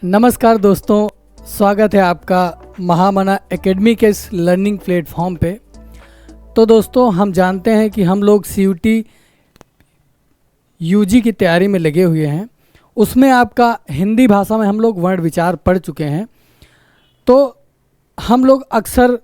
नमस्कार दोस्तों, स्वागत है आपका महामना एकेडमी के इस लर्निंग प्लेटफॉर्म पे। तो दोस्तों, हम जानते हैं कि हम लोग CUT UG की तैयारी में लगे हुए हैं। उसमें आपका हिंदी भाषा में हम लोग वर्ण विचार पढ़ चुके हैं। तो हम लोग अक्सर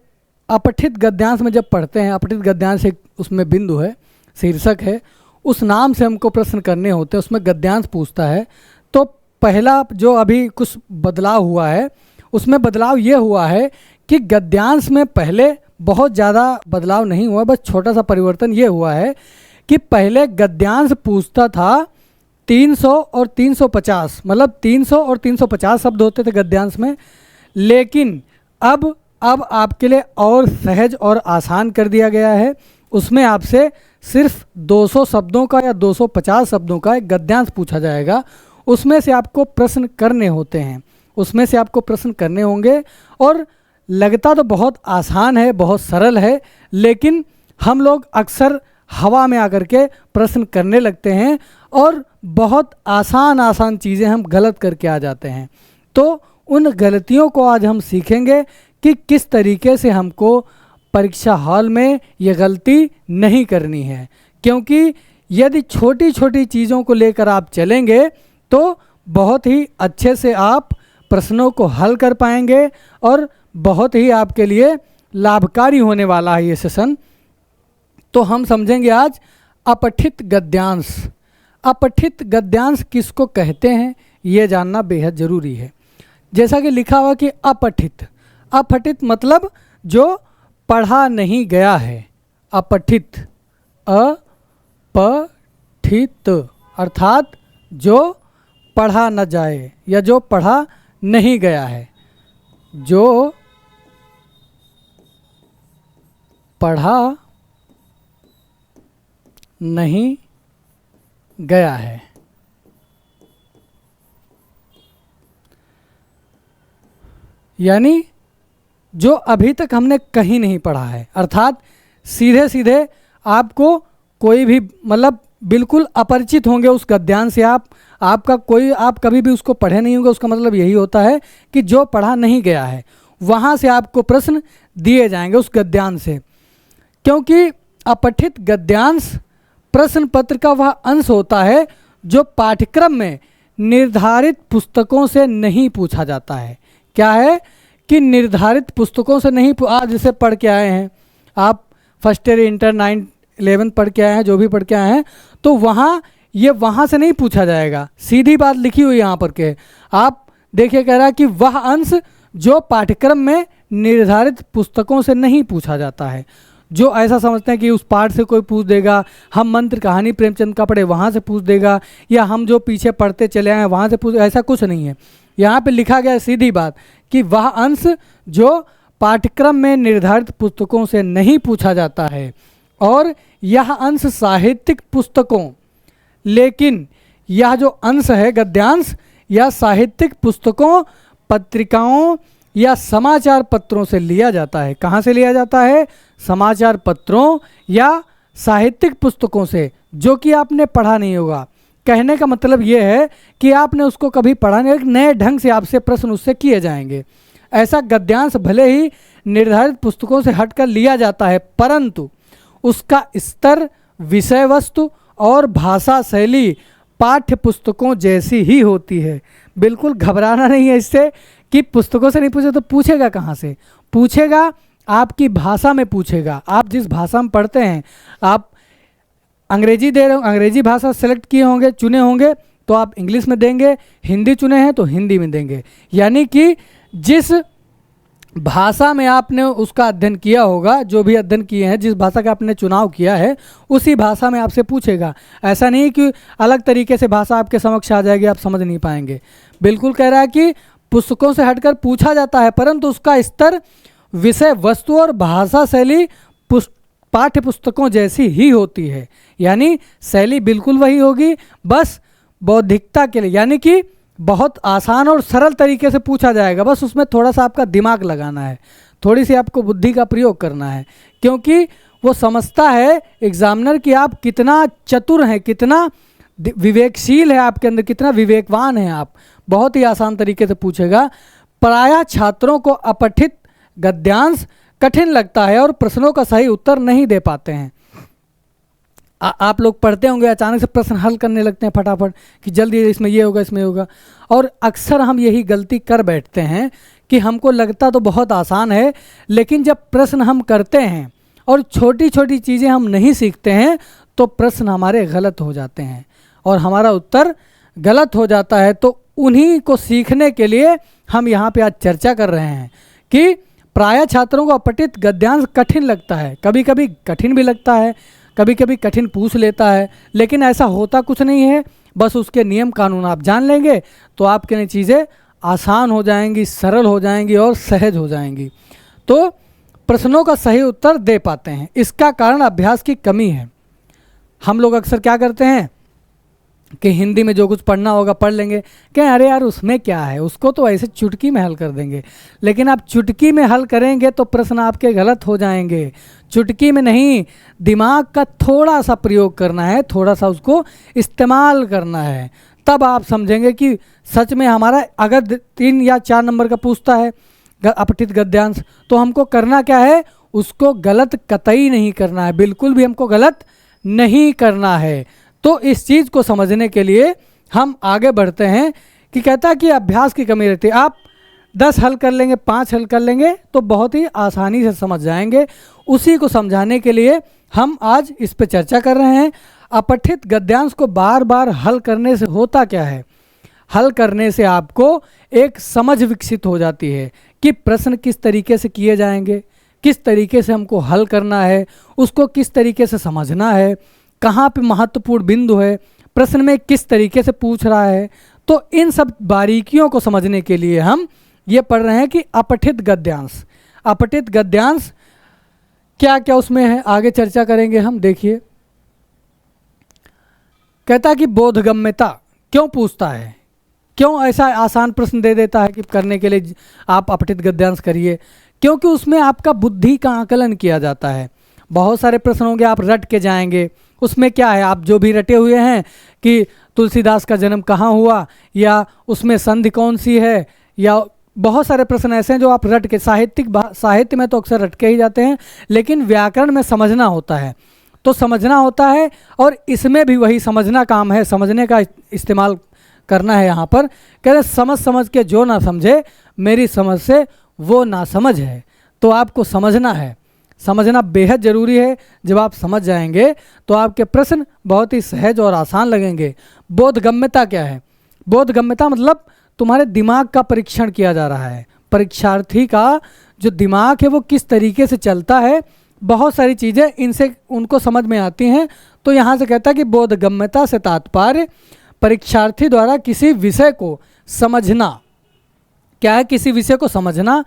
अपठित गद्यांश में जब पढ़ते हैं, अपठित गद्यांश एक उसमें बिंदु है, शीर्षक है, उस नाम से हमको प्रश्न करने होते हैं। उसमें गद्यांश पूछता है। तो पहला जो अभी कुछ बदलाव हुआ है, उसमें बदलाव ये हुआ है कि गद्यांश में पहले बहुत ज़्यादा बदलाव नहीं हुआ, बस छोटा सा परिवर्तन ये हुआ है कि पहले गद्यांश पूछता था 300 और 350, मतलब 300 और 350 शब्द होते थे गद्यांश में। लेकिन अब आपके लिए और सहज और आसान कर दिया गया है। उसमें आपसे सिर्फ 200 शब्दों का या 250 शब्दों का एक गद्यांश पूछा जाएगा। उसमें से आपको प्रश्न करने होते हैं, उसमें से आपको प्रश्न करने होंगे। और लगता तो बहुत आसान है, बहुत सरल है, लेकिन हम लोग अक्सर हवा में आकर के प्रश्न करने लगते हैं और बहुत आसान चीज़ें हम गलत करके आ जाते हैं। तो उन गलतियों को आज हम सीखेंगे कि किस तरीके से हमको परीक्षा हॉल में ये गलती नहीं करनी है। क्योंकि यदि छोटी छोटी चीज़ों को लेकर आप चलेंगे तो बहुत ही अच्छे से आप प्रश्नों को हल कर पाएंगे और बहुत ही आपके लिए लाभकारी होने वाला है ये सेशन। तो हम समझेंगे आज अपठित गद्यांश। अपठित गद्यांश किसको कहते हैं ये जानना बेहद ज़रूरी है। जैसा कि लिखा हुआ कि अपठित, अपठित मतलब जो पढ़ा नहीं गया है। अपठित, अपठित अर्थात जो पढ़ा न जाए या जो पढ़ा नहीं गया है, जो पढ़ा नहीं गया है। यानी जो अभी तक हमने कहीं नहीं पढ़ा है, अर्थात सीधे सीधे आपको कोई भी मतलब बिल्कुल अपरिचित होंगे उस गद्यांश से। आप कभी भी उसको पढ़े नहीं होंगे। उसका मतलब यही होता है कि जो पढ़ा नहीं गया है वहाँ से आपको प्रश्न दिए जाएंगे उस गद्यांश से। क्योंकि अपठित गद्यांश प्रश्न पत्र का वह अंश होता है जो पाठ्यक्रम में निर्धारित पुस्तकों से नहीं पूछा जाता है। क्या है कि निर्धारित पुस्तकों से नहीं, आज जैसे पढ़ के आए हैं आप, first year, inter, 9th 11th पढ़ के आए हैं, जो भी पढ़ के आए हैं, तो वहाँ से नहीं पूछा जाएगा। सीधी बात लिखी हुई यहाँ पर के आप देखिए, कह रहा है कि वह अंश जो पाठ्यक्रम में निर्धारित पुस्तकों से नहीं पूछा जाता है। जो ऐसा समझते हैं कि उस पाठ से कोई पूछ देगा, हम मंत्र कहानी प्रेमचंद का पढ़े वहाँ से पूछ देगा, या हम जो पीछे पढ़ते चले आए हैं वहाँ से पूछ, ऐसा कुछ नहीं है। यहाँ पे लिखा गया है सीधी बात कि वह अंश जो पाठ्यक्रम में निर्धारित पुस्तकों से नहीं पूछा जाता है, और यह अंश साहित्यिक पुस्तकों, लेकिन यह जो अंश है गद्यांश, यह साहित्यिक पुस्तकों, पत्रिकाओं या समाचार पत्रों से लिया जाता है। कहाँ से लिया जाता है? समाचार पत्रों या साहित्यिक पुस्तकों से, जो कि आपने पढ़ा नहीं होगा। कहने का मतलब ये है कि आपने उसको कभी पढ़ा नहीं, एक नए ढंग से आपसे प्रश्न उससे किए जाएंगे। ऐसा गद्यांश भले ही निर्धारित पुस्तकों से हटकर लिया जाता है, परंतु उसका स्तर, विषय वस्तु और भाषा शैली पाठ्य पुस्तकों जैसी ही होती है। बिल्कुल घबराना नहीं है इससे कि पुस्तकों से नहीं पूछे तो पूछेगा कहाँ से? पूछेगा आपकी भाषा में पूछेगा। आप जिस भाषा में पढ़ते हैं, आप अंग्रेजी दे रहे हो, अंग्रेजी भाषा सेलेक्ट किए होंगे, चुने होंगे, तो आप इंग्लिश में देंगे। हिंदी चुने हैं तो हिंदी में देंगे। यानी कि जिस भाषा में आपने उसका अध्ययन किया होगा, जो भी अध्ययन किए हैं, जिस भाषा का आपने चुनाव किया है, उसी भाषा में आपसे पूछेगा। ऐसा नहीं कि अलग तरीके से भाषा आपके समक्ष आ जाएगी, आप समझ नहीं पाएंगे। बिल्कुल कह रहा है कि पुस्तकों से हटकर पूछा जाता है, परंतु उसका स्तर, विषय वस्तु और भाषा शैली पाठ्य पुस्तकों जैसी ही होती है। यानी शैली बिल्कुल वही होगी, बस बौद्धिकता के लिए, यानी कि बहुत आसान और सरल तरीके से पूछा जाएगा। बस उसमें थोड़ा सा आपका दिमाग लगाना है, थोड़ी सी आपको बुद्धि का प्रयोग करना है, क्योंकि वो समझता है एग्जामिनर कि आप कितना चतुर हैं, कितना विवेकशील है आपके अंदर, कितना विवेकवान है आप। बहुत ही आसान तरीके से पूछेगा, प्रायः छात्रों को अपठित गद्यांश कठिन लगता है और प्रश्नों का सही उत्तर नहीं दे पाते हैं। आप लोग पढ़ते होंगे, अचानक से प्रश्न हल करने लगते हैं फटाफट कि जल्दी इसमें ये होगा, इसमें होगा, और अक्सर हम यही गलती कर बैठते हैं कि हमको लगता तो बहुत आसान है, लेकिन जब प्रश्न हम करते हैं और छोटी छोटी चीज़ें हम नहीं सीखते हैं तो प्रश्न हमारे गलत हो जाते हैं और हमारा उत्तर गलत हो जाता है। तो उन्हीं को सीखने के लिए हम यहाँ पे आज चर्चा कर रहे हैं कि प्रायः छात्रों को अपठित गद्यांश कठिन लगता है। कभी कभी कठिन भी लगता है, कभी कभी कठिन पूछ लेता है, लेकिन ऐसा होता कुछ नहीं है। बस उसके नियम कानून आप जान लेंगे तो आपके लिए चीज़ें आसान हो जाएंगी, सरल हो जाएंगी और सहज हो जाएंगी। तो प्रश्नों का सही उत्तर दे पाते हैं। इसका कारण अभ्यास की कमी है। हम लोग अक्सर क्या करते हैं कि हिंदी में जो कुछ पढ़ना होगा पढ़ लेंगे, क्या अरे यार उसमें क्या है, उसको तो ऐसे चुटकी में हल कर देंगे। लेकिन आप चुटकी में हल करेंगे तो प्रश्न आपके गलत हो जाएंगे। चुटकी में नहीं, दिमाग का थोड़ा सा प्रयोग करना है, थोड़ा सा उसको इस्तेमाल करना है, तब आप समझेंगे कि सच में हमारा अगर 3 या 4 नंबर का पूछता है अपठित गद्यांश, तो हमको करना क्या है, उसको गलत कतई नहीं करना है, बिल्कुल भी हमको गलत नहीं करना है। तो इस चीज़ को समझने के लिए हम आगे बढ़ते हैं कि कहता है कि अभ्यास की कमी रहती है। आप 10 हल कर लेंगे, 5 हल कर लेंगे तो बहुत ही आसानी से समझ जाएंगे। उसी को समझाने के लिए हम आज इस पे चर्चा कर रहे हैं। अपठित गद्यांश को बार बार हल करने से होता क्या है, हल करने से आपको एक समझ विकसित हो जाती है कि प्रश्न किस तरीके से किए जाएंगे, किस तरीके से हमको हल करना है, उसको किस तरीके से समझना है, कहाँ पे महत्वपूर्ण बिंदु है, प्रश्न में किस तरीके से पूछ रहा है। तो इन सब बारीकियों को समझने के लिए हम ये पढ़ रहे हैं कि अपठित गद्यांश। अपठित गद्यांश क्या क्या उसमें है, आगे चर्चा करेंगे हम। देखिए, कहता है कि बोधगम्यता क्यों पूछता है, क्यों ऐसा आसान प्रश्न दे देता है कि करने के लिए आप अपठित गद्यांश करिए, क्योंकि उसमें आपका बुद्धि का आकलन किया जाता है। बहुत सारे प्रश्न होंगे आप रट के जाएंगे, उसमें क्या है, आप जो भी रटे हुए हैं कि तुलसीदास का जन्म कहाँ हुआ, या उसमें संधि कौन सी है, या बहुत सारे प्रश्न ऐसे हैं जो आप रट के, साहित्य में तो अक्सर रट के ही जाते हैं, लेकिन व्याकरण में समझना होता है, तो समझना होता है। और इसमें भी वही समझना काम है, समझने का इस्तेमाल करना है। यहाँ पर कह रहे समझ समझ के जो ना समझे, मेरी समझ से वो ना समझ है। तो आपको समझना है, समझना बेहद ज़रूरी है। जब आप समझ जाएंगे तो आपके प्रश्न बहुत ही सहज और आसान लगेंगे। बोधगम्यता क्या है, बोधगम्यता मतलब तुम्हारे दिमाग का परीक्षण किया जा रहा है। परीक्षार्थी का जो दिमाग है वो किस तरीके से चलता है, बहुत सारी चीज़ें इनसे उनको समझ में आती हैं। तो यहाँ से कहता है कि बोधगम्यता से तात्पर्य परीक्षार्थी द्वारा किसी विषय को समझना। क्या है, किसी विषय को समझना,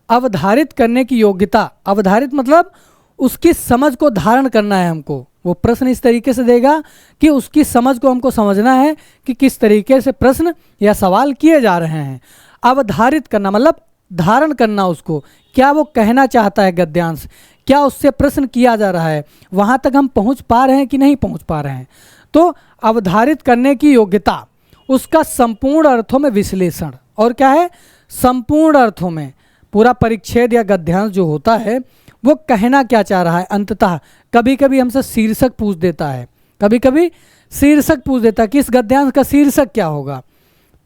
अवधारित करने की योग्यता। अवधारित मतलब उसकी समझ को धारण करना है हमको। वो प्रश्न इस तरीके से देगा कि उसकी समझ को हमको समझना है कि किस तरीके से प्रश्न या सवाल किए जा रहे हैं। अवधारित करना मतलब धारण करना उसको, क्या वो कहना चाहता है गद्यांश, क्या उससे प्रश्न किया जा रहा है, वहाँ तक हम पहुँच पा रहे हैं कि नहीं पहुँच पा रहे हैं। तो अवधारित करने की योग्यता, उसका संपूर्ण अर्थों में विश्लेषण। और क्या है, संपूर्ण अर्थों में पूरा परिच्छेद या गद्यांश जो होता है वो कहना क्या चाह रहा है अंततः। कभी कभी हमसे शीर्षक पूछ देता है, कभी कभी शीर्षक पूछ देता है कि इस गद्यांश का शीर्षक क्या होगा।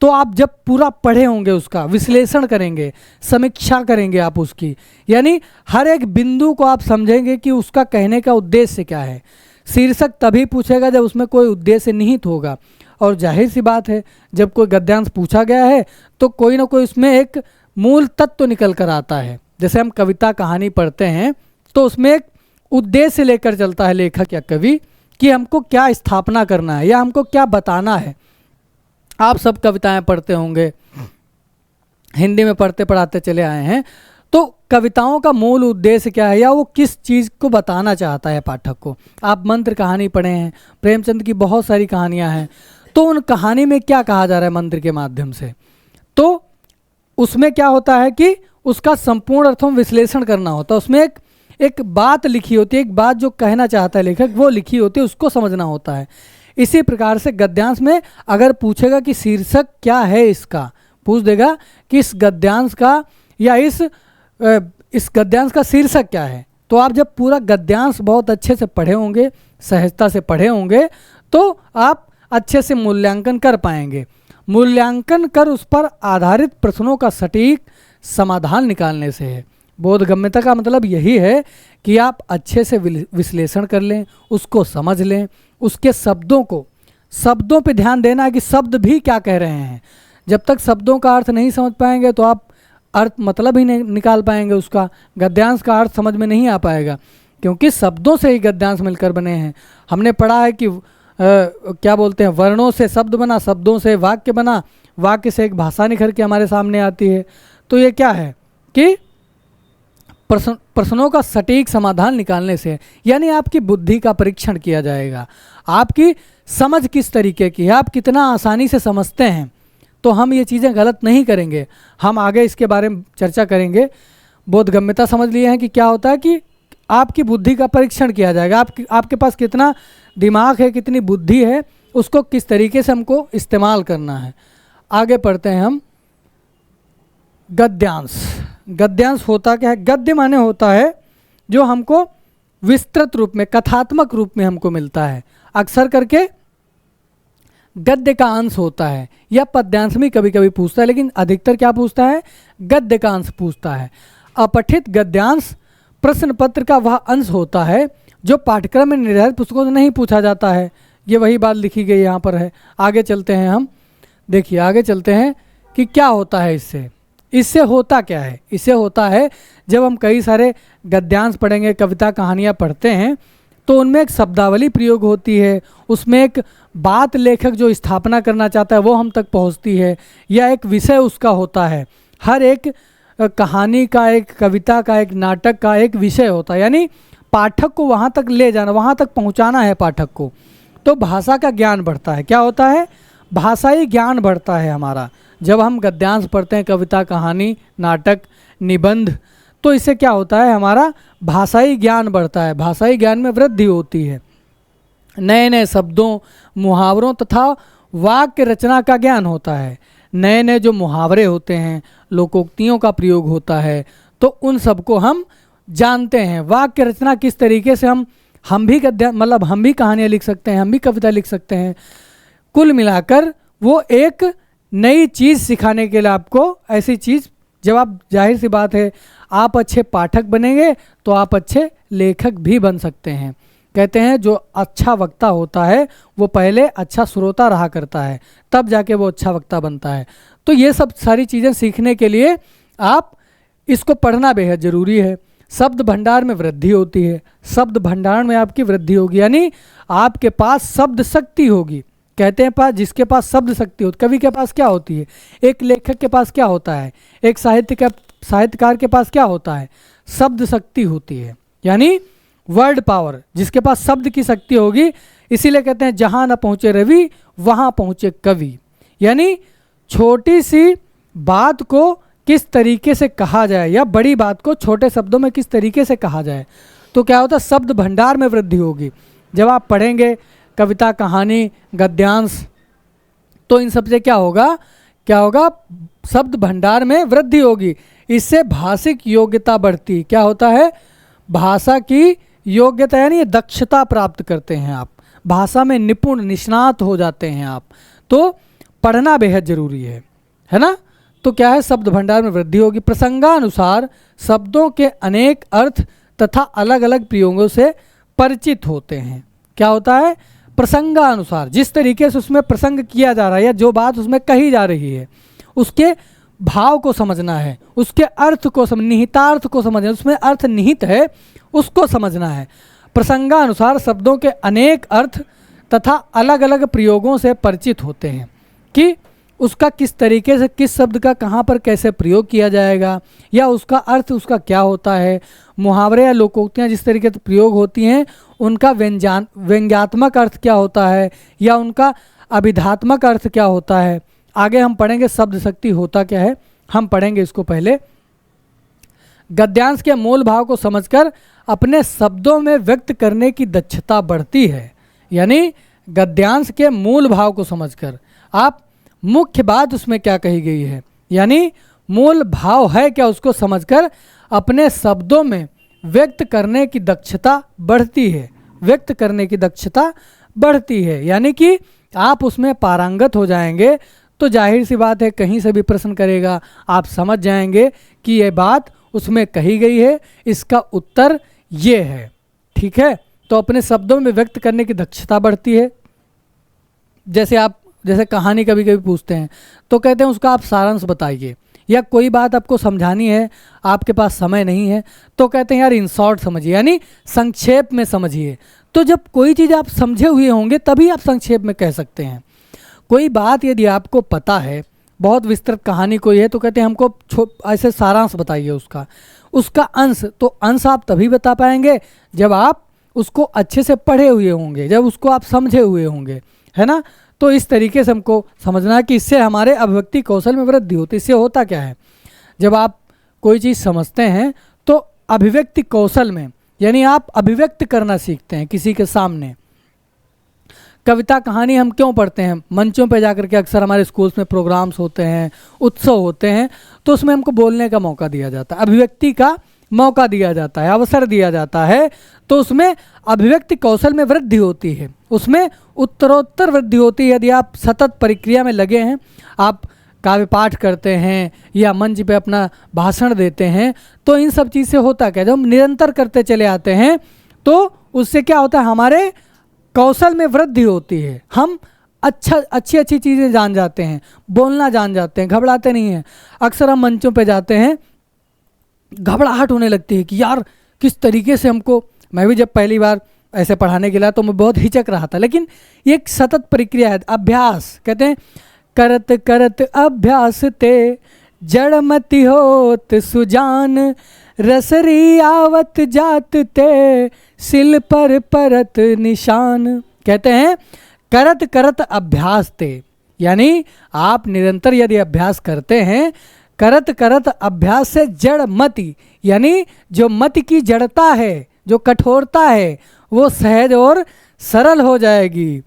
तो आप जब पूरा पढ़े होंगे, उसका विश्लेषण करेंगे, समीक्षा करेंगे आप उसकी, यानी हर एक बिंदु को आप समझेंगे कि उसका कहने का उद्देश्य क्या है। शीर्षक तभी पूछेगा जब उसमें कोई उद्देश्य निहित होगा। और जाहिर सी बात है, जब कोई गद्यांश पूछा गया है तो कोई ना कोई उसमें एक मूल तत्व निकल कर आता है। जैसे हम कविता कहानी पढ़ते हैं तो उसमें एक उद्देश्य लेकर चलता है लेखक या कवि कि हमको क्या स्थापना करना है या हमको क्या बताना है। आप सब कविताएं पढ़ते होंगे, हिंदी में पढ़ते पढ़ाते चले आए हैं, तो कविताओं का मूल उद्देश्य क्या है या वो किस चीज़ को बताना चाहता है पाठक को। आप मंत्र कहानी पढ़े हैं, प्रेमचंद की बहुत सारी कहानियां हैं, तो उन कहानी में क्या कहा जा रहा है मंत्र के माध्यम से, तो उसमें क्या होता है कि उसका संपूर्ण अर्थों में विश्लेषण करना होता है। उसमें एक बात लिखी होती है, एक बात जो कहना चाहता है लेखक वो लिखी होती है, उसको समझना होता है। इसी प्रकार से गद्यांश में अगर पूछेगा कि शीर्षक क्या है इसका, पूछ देगा कि इस गद्यांश का या इस गद्यांश का शीर्षक क्या है, तो आप जब पूरा गद्यांश बहुत अच्छे से पढ़े होंगे, सहजता से पढ़े होंगे, तो आप अच्छे से मूल्यांकन कर पाएंगे। मूल्यांकन कर उस पर आधारित प्रश्नों का सटीक समाधान निकालने से है। बोधगम्यता का मतलब यही है कि आप अच्छे से विश्लेषण कर लें, उसको समझ लें, उसके शब्दों पे ध्यान देना है कि शब्द भी क्या कह रहे हैं। जब तक शब्दों का अर्थ नहीं समझ पाएंगे तो आप अर्थ मतलब ही नहीं निकाल पाएंगे, उसका गद्यांश का अर्थ समझ में नहीं आ पाएगा, क्योंकि शब्दों से ही गद्यांश मिलकर बने हैं। हमने पढ़ा है कि क्या बोलते हैं, वर्णों से शब्द बना, शब्दों से वाक्य बना, वाक्य से एक भाषा निखर के हमारे सामने आती है। तो ये क्या है कि प्रश्नों का सटीक समाधान निकालने से, यानी आपकी बुद्धि का परीक्षण किया जाएगा, आपकी समझ किस तरीके की है, आप कितना आसानी से समझते हैं। तो हम ये चीज़ें गलत नहीं करेंगे, हम आगे इसके बारे में चर्चा करेंगे। बोधगम्यता समझ लिए हैं कि क्या होता है कि आपकी बुद्धि का परीक्षण किया जाएगा, आपके पास कितना दिमाग है, कितनी बुद्धि है, उसको किस तरीके से हमको इस्तेमाल करना है। आगे पढ़ते हैं हम। गद्यांश। गद्यांश होता क्या है? गद्य माने होता है जो हमको विस्तृत रूप में, कथात्मक रूप में हमको मिलता है। अक्सर करके गद्य का अंश होता है, या पद्यांश भी कभी कभी पूछता है, लेकिन अधिकतर क्या पूछता है? गद्य का अंश पूछता है। अपठित गद्यांश प्रश्न पत्र का वह अंश होता है जो पाठ्यक्रम में निर्धारित पुस्तकों से नहीं पूछा जाता है। ये वही बात लिखी गई यहाँ पर है। आगे चलते हैं हम, देखिए आगे चलते हैं कि क्या होता है इससे होता क्या है। इससे होता है जब हम कई सारे गद्यांश पढ़ेंगे, कविता कहानियाँ पढ़ते हैं, तो उनमें एक शब्दावली प्रयोग होती है, उसमें एक बात लेखक जो स्थापना करना चाहता है वो हम तक पहुँचती है, या एक विषय उसका होता है। हर एक कहानी का, एक कविता का, एक नाटक का एक विषय होता है, यानी पाठक को वहाँ तक ले जाना, वहाँ तक पहुँचाना है पाठक को। तो भाषा का ज्ञान बढ़ता है। क्या होता है? भाषाई ज्ञान बढ़ता है हमारा जब हम गद्यांश पढ़ते हैं, कविता कहानी नाटक निबंध। तो इससे क्या होता है? हमारा भाषाई ज्ञान बढ़ता है, भाषाई ज्ञान में वृद्धि होती है। नए नए शब्दों, मुहावरों तथा वाक्य रचना का ज्ञान होता है। नए नए जो मुहावरे होते हैं, लोकोक्तियों का प्रयोग होता है, तो उन सबको हम जानते हैं। वाक्य रचना किस तरीके से हम भी गद्य मतलब हम भी कहानियाँ लिख सकते हैं, हम भी कविता लिख सकते हैं। कुल मिलाकर वो एक नई चीज़ सिखाने के लिए आपको, ऐसी चीज़ जब आप, जाहिर सी बात है, आप अच्छे पाठक बनेंगे तो आप अच्छे लेखक भी बन सकते हैं। कहते हैं जो अच्छा वक्ता होता है वो पहले अच्छा श्रोता रहा करता है, तब जाके वो अच्छा वक्ता बनता है। तो ये सब सारी चीज़ें सीखने के लिए आप इसको पढ़ना बेहद ज़रूरी है। शब्द भंडार में वृद्धि होती है, शब्द भंडार में आपकी वृद्धि होगी, यानी आपके पास शब्द शक्ति होगी। कहते हैं जिसके पास शब्द शक्ति होती, कवि के पास क्या होती है? एक लेखक के पास क्या होता है? एक साहित्यकार के पास क्या होता है? शब्द शक्ति होती है, यानी वर्ड पावर। जिसके पास शब्द की शक्ति होगी, इसीलिए कहते हैं जहाँ न पहुँचे रवि वहाँ पहुँचे कवि। यानी छोटी सी बात को किस तरीके से कहा जाए, या बड़ी बात को छोटे शब्दों में किस तरीके से कहा जाए, तो क्या होता है? शब्द भंडार में वृद्धि होगी। जब आप पढ़ेंगे कविता कहानी गद्यांश, तो इन सबसे क्या होगा? शब्द भंडार में वृद्धि होगी। इससे भाषिक योग्यता बढ़ती। क्या होता है? भाषा की योग्यता, यानी दक्षता प्राप्त करते हैं आप, भाषा में निपुण निष्णात हो जाते हैं आप। तो पढ़ना बेहद जरूरी है ना। तो क्या है? शब्द भंडार में वृद्धि होगी। प्रसंगानुसार शब्दों के अनेक अर्थ तथा अलग अलग प्रयोगों से परिचित होते हैं। क्या होता है? प्रसंगानुसार, जिस तरीके से उसमें प्रसंग किया जा रहा है या जो बात उसमें कही जा रही है, उसके भाव को समझना है, उसके अर्थ को निहितार्थ को समझना, उसमें अर्थ निहित है उसको समझना है। प्रसंगानुसार शब्दों के अनेक अर्थ तथा अलग अलग प्रयोगों से परिचित होते हैं कि उसका किस तरीके से, किस शब्द का कहाँ पर कैसे प्रयोग किया जाएगा, या उसका अर्थ उसका क्या होता है। मुहावरे या लोकोक्तियाँ जिस तरीके से प्रयोग होती हैं, उनका व्यंग्यात्मक अर्थ क्या होता है, या उनका अभिधात्मक अर्थ क्या होता है। आगे हम पढ़ेंगे शब्द शक्ति होता क्या है, हम पढ़ेंगे इसको। पहले गद्यांश के मूल भाव को समझकर अपने शब्दों में व्यक्त करने की दक्षता बढ़ती है। यानी गद्यांश के मूल भाव को समझकर आप मुख्य बात उसमें क्या कही गई है, यानी मूल भाव है क्या, उसको समझकर अपने शब्दों में व्यक्त करने की दक्षता बढ़ती है, व्यक्त करने की दक्षता बढ़ती है। यानी कि आप उसमें पारंगत हो जाएंगे तो जाहिर सी बात है कहीं से भी प्रश्न करेगा आप समझ जाएंगे कि ये बात उसमें कही गई है, इसका उत्तर ये है। ठीक है, तो अपने शब्दों में व्यक्त करने की दक्षता बढ़ती है। जैसे कहानी कभी कभी पूछते हैं तो कहते हैं उसका आप सारांश बताइए, या कोई बात आपको समझानी है आपके पास समय नहीं है तो कहते हैं यार इन शॉर्ट समझिए, यानी संक्षेप में समझिए। तो जब कोई चीज़ आप समझे हुए होंगे तभी आप संक्षेप में कह सकते हैं। कोई बात यदि आपको पता है, बहुत विस्तृत कहानी कोई है तो कहते हैं हमको ऐसे सारांश बताइए उसका अंश। तो अंश आप तभी बता पाएंगे जब आप उसको अच्छे से पढ़े हुए होंगे, जब उसको आप समझे हुए होंगे, है ना। तो इस तरीके से हमको समझना है कि इससे हमारे अभिव्यक्ति कौशल में वृद्धि होती है। इससे होता क्या है, जब आप कोई चीज़ समझते हैं तो अभिव्यक्ति कौशल में, यानी आप अभिव्यक्त करना सीखते हैं किसी के सामने। कविता कहानी हम क्यों पढ़ते हैं, मंचों पे जाकर के अक्सर हमारे स्कूल्स में प्रोग्राम्स होते हैं, उत्सव होते हैं, तो उसमें हमको बोलने का मौका दिया जाता है, अभिव्यक्ति का मौका दिया जाता है, अवसर दिया जाता है। तो उसमें अभिव्यक्ति कौशल में वृद्धि होती है, उसमें उत्तरोत्तर वृद्धि होती है। यदि आप सतत प्रक्रिया में लगे हैं, आप काव्य पाठ करते हैं या मंच पे अपना भाषण देते हैं, तो इन सब चीज़ से होता क्या, जब हम निरंतर करते चले आते हैं तो उससे क्या होता है, हमारे कौशल में वृद्धि होती है। हम अच्छी चीज़ें जान जाते हैं, बोलना जान जाते हैं, घबराते नहीं हैं। अक्सर हम मंचों पे जाते हैं, घबराहट होने लगती है कि यार किस तरीके से हमको, मैं भी जब पहली बार ऐसे पढ़ाने के लिए तो मैं बहुत हिचक रहा था, लेकिन ये एक सतत प्रक्रिया है, अभ्यास। कहते हैं करत करत अभ्यास ते जड़मति होत सुजान, रसरी आवत जात ते सिल पर परत निशान। कहते हैं करत करत अभ्यास ते, यानी आप निरंतर यदि अभ्यास करते हैं, करत करत अभ्यास से जड़ मति, यानी जो मति की जड़ता है, जो कठोरता है, वो सहज और सरल हो जाएगी।